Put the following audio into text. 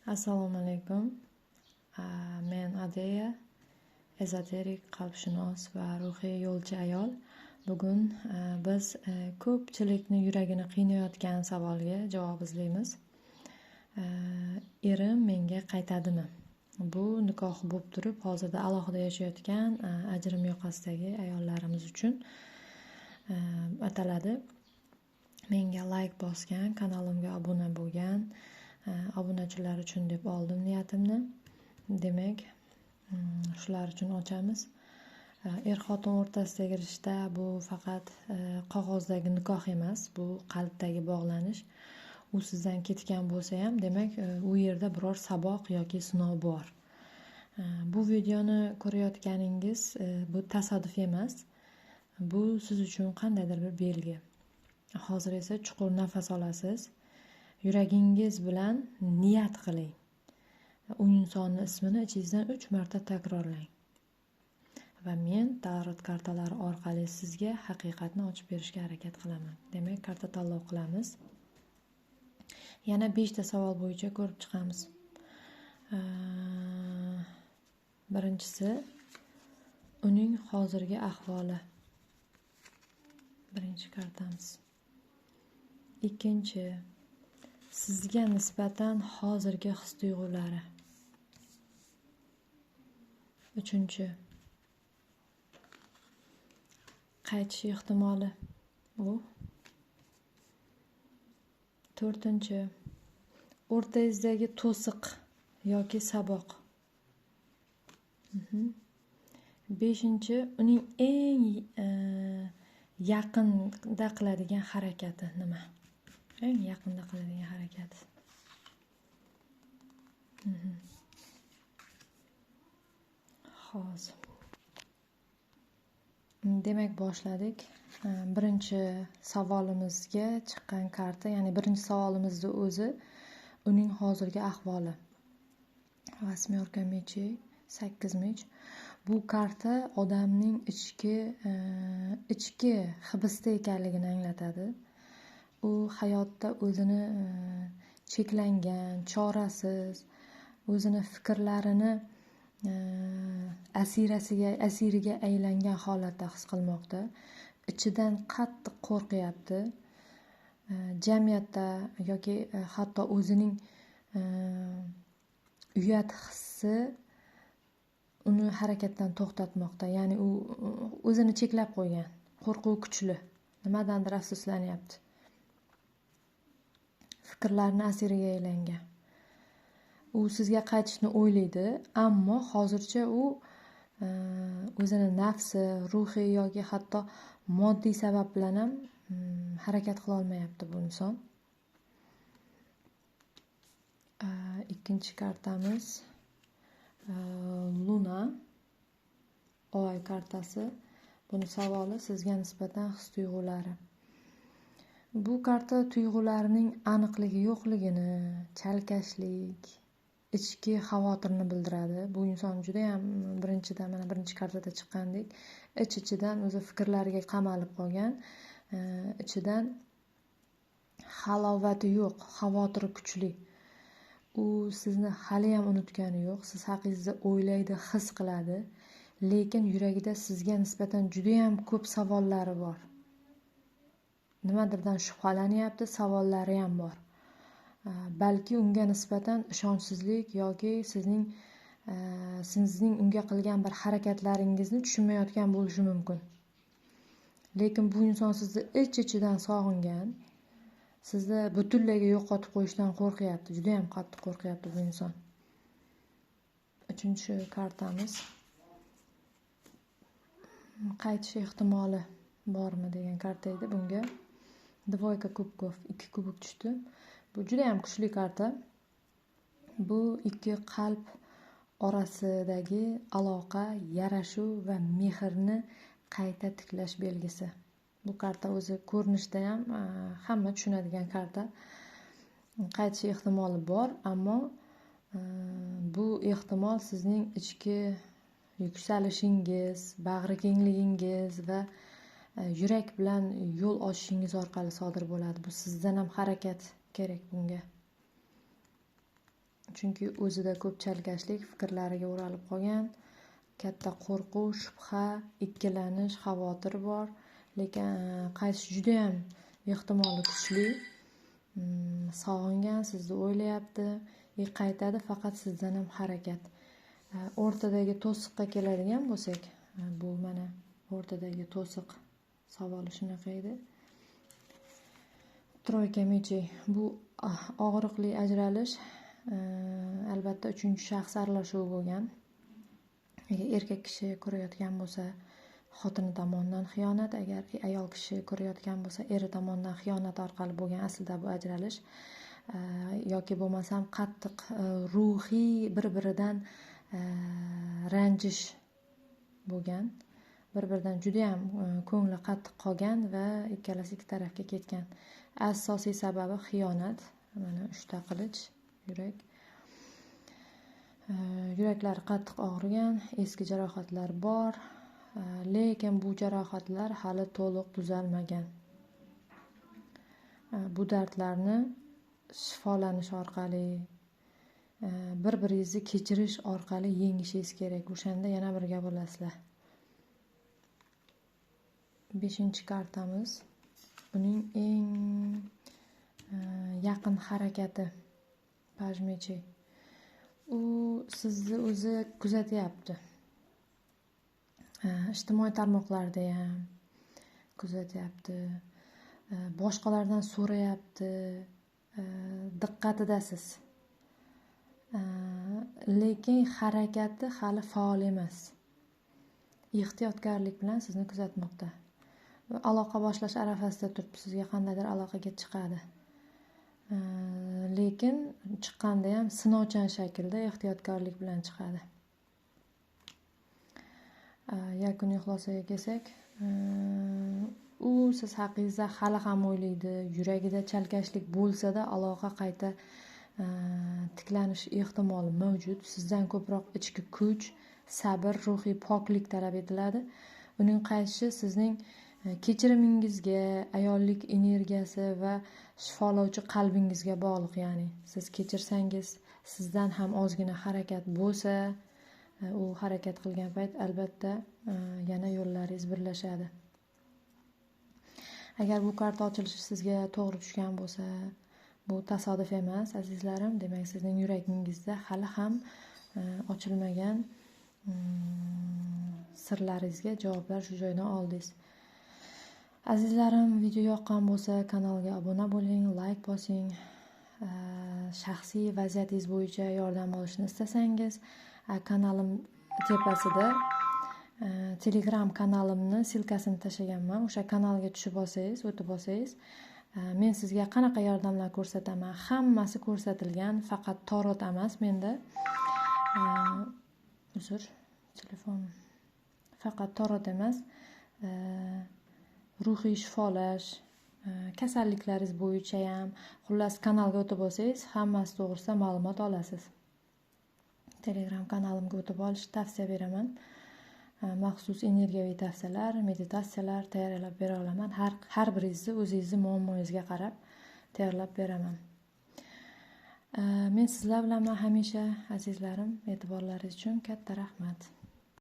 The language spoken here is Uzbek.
Assalomu alaykum. Men Adeya, ezoterik, qalbshunos va ruhiy yo'lchi ayol. Bugun biz ko'pchilikni yuragini qiynayotgan savolga javob izlaymiz. Erim menga qaytadimi? Bu nikoh bo'lib turib, hozirda alohida yashayotgan ajrim yoqasidagi ayollarimiz uchun ataladi. Menga like bosgan, kanalimga obuna bo'lgan obunachilar uchun deb oldim niyatimni. Demak, shular uchun ochamiz. Er-xotin o'rtasidagi rishta bu faqat qog'ozdagi nikoh emas, bu qalbdagi bog'lanish. U sizdan ketgan bo'lsa ham, demak, u yerda biror saboq yoki sinov bor. Bu videoni ko'rayotganingiz bu tasodif emas. Bu siz uchun qandaydir bir belgi. Hozir esa chuqur nafas olasiz. Yuragingiz bilan niyat qiling. U insonning ismini ichingizdan 3 marta takrorlang. Va men tarot kartalari orqali sizga haqiqatni ochib berishga harakat qilaman. Demak, karta tanlov qilamiz. Yana 5 ta savol bo'yicha ko'rib chiqamiz. Birinchisi, uning hozirgi ahvoli. Birinchi kartamiz. Ikkinchi, sizga nisbatan hozirgi his-tuyg'ulari. Uchinchi, qaytish ehtimoli. To'rtinchi, o'rtangizdagi to'siq yoki saboq. Beshinchi, uning eng yaqinda qiladigan harakati nima? Eng yaqinda qiladigan harakat. Hozir. Demak, boshladik. Birinchi savolimizga chiqqan karta, ya'ni birinchi savolimizning o'zi uning hozirgi ahvoli. 8 mechi, 8 mech. Bu karta odamning ichki hibsda ekanligini anglatadi. U hayotda o'zini cheklangan, chorasiz, o'zini fikrlarini asiriga aylangan holatda his qilmoqda. Ichidan qattiq qo'rqyapti. Jamiyatda yoki hatto o'zining uyat hissi uni harakatdan to'xtatmoqda. Ya'ni u o'zini cheklab qo'ygan. Qo'rquv kuchli. Nimadandir afsuslanyapti. Fikrlarni asiriga aylangan. U sizga qaytishni o'ylaydi, ammo hozircha u o'zini nafsi, ruhiy yoki hatto moddiy sabab bilan ham harakat qila olmayapti bu inson. Ikkinchi kartamiz Luna, Oy kartasi. Buni savoli sizga nisbatan his-tuyg'ulari. Bu karta tuyg'ularining aniqligi yo'qligini, chalkashlik, ichki xavotirni bildiradi. Bu inson juda ham birinchi kartada chiqqandek ichidan o'zi fikrlariga qamalib qolgan, ichidan halovati yo'q, xavotiri kuchli. U sizni hali ham unutgani yo'q. Siz haqingizda o'ylaydi, his qiladi, lekin yuragida sizga nisbatan juda ham ko'p savollari bor. Nimadirdan shubhalanyapti, savollari ham bor. Balki unga nisbatan ishonchsizlik yoki sizning unga qilgan bir harakatlaringizni tushunmayotgan bo'lishi mumkin. Lekin bu inson sizni ich-ichidan sog'ingan, sizni butunlay yo'qotib qo'yishdan qo'rqyapti. Juda ham qattiq qo'rqyapti bu inson. Uchinchi kartamiz qaytish ehtimoli bormi degan karta edi. Bunga Dvoyka kubkov, 2 kubok tushdi. Bu juda ham kuchli karta. Bu ikki qalb orasidagi aloqa, yarashuv va mehrni qayta tiklash belgisi. Bu karta o'zi ko'rinishda ham hamma tushunadigan karta. Qaytish ehtimoli bor, ammo bu ehtimol sizning ichki yuksalishingiz, bag'ri kengligingiz va yurak bilan yo'l ochishingiz orqali sodir bo'ladi. Bu sizdan ham harakat kerak bunga. chunki o'zida ko'p chalkashlik fikrlariga o'ralib qolgan, katta qo'rquv, shubha, ikkilanish, xavotir bor, lekin qaytish juda ham ehtimoli kuchli. Sog'ingan, sizni o'ylayapti, qaytadi, faqat sizdan ham harakat. O'rtadagi to'siqqa keladigan bo'lsak, bu mana o'rtadagi to'siq savoli shunaqa edi. Troyka mechey, bu og'riqli ajralish, albatta 3-shaxs aralashuvi bo'lgan. Agar erkak kishi ko'rayotgan bo'lsa, xotini tomonidan xiyonat, agar ayol kishi ko'rayotgan bo'lsa, eri tomonidan xiyonat orqali bo'lgan aslida bu ajralish, yoki bo'lmasam qattiq ruhiy bir-biridan ranjish bo'lgan, bir-biridan juda ham ko'ngli qattiq qolgan va ikkalasi ikki tarafga ketgan. Asosiy sababi xiyonat. Mana 3 ta qilich, yurak. Yuraklari qattiq og'rigan, eski jarohatlar bor, lekin bu jarohatlar hali to'liq tuzalmagan. Bu dardlarni shifolanish orqali, bir-biringizni kechirish orqali yengishingiz kerak. O'shanda yana birga bo'lasizlar. 5-kartamiz. Buning eng yaqin harakati paj mechey. U sizni o'zi kuzatyapti. Ijtimoiy tarmoqlarda ham kuzatyapti. Boshqalardan so'rayapti. Diqqatidasiz. Lekin harakati hali faol emas. Ehtiyotkorlik bilan sizni kuzatmoqda. Aloqa boshlash arafasida turibdi, sizga qandaydir aloqaga chiqadi. Lekin chiqqanda ham sinovchan shaklda ehtiyotkorlik bilan chiqadi. Yakuniy xulosaga kelsak, u siz haqingizda hali ham o'ylaydi, yuragida chalkashlik bo'lsa-da aloqa qayta tiklanish ehtimoli mavjud. Sizdan ko'proq ichki kuch, sabr, ruhiy poklik talab etiladi. Uning qaytishi sizning kechirimingizga, ayollik energiyasi va shifolovchi qalbingizga bog'liq. Ya'ni siz kechirsangiz, sizdan ham ozgina harakat bo'lsa, u harakat qilgan payt albatta yana yo'llaringiz birlashadi. Agar bu karta ochilishi sizga to'g'ri tushgan bo'lsa, bu tasodif emas, azizlarim. Demak, sizning yuragingizda hali ham ochilmagan sirlaringizga javoblar shu joydan oldingiz. Azizlarim, video yoqqan bo'lsa, kanalga obuna bo'ling, like bosing. Shaxsiy vaziyatingiz bo'yicha yordam olishni istasangiz, kanalim tepasida Telegram kanalimni silkasini tashlaganman. O'sha kanalga tushib olsangiz, o'tib olsangiz, men sizga qanaqa yordamlar ko'rsataman, hammasi ko'rsatilgan, faqat tarot emas menda. Telefon. Faqat tarot emas, ruhiy shifolash, kasalliklaringiz bo'yicha ham, xullas kanalga o'tib olsangiz, hammasi to'g'risida ma'lumot olasiz. Telegram kanalimga o'tib olishni tavsiya beraman. Maxsus energiyaviy tavsiyalar, meditatsiyalar tayyorlab bera olaman. Har biringizni o'zingizni muammoingizga qarab tayyorlab beraman. Men sizlar bilanman hamisha, azizlarim. E'tiborlaringiz uchun katta rahmat.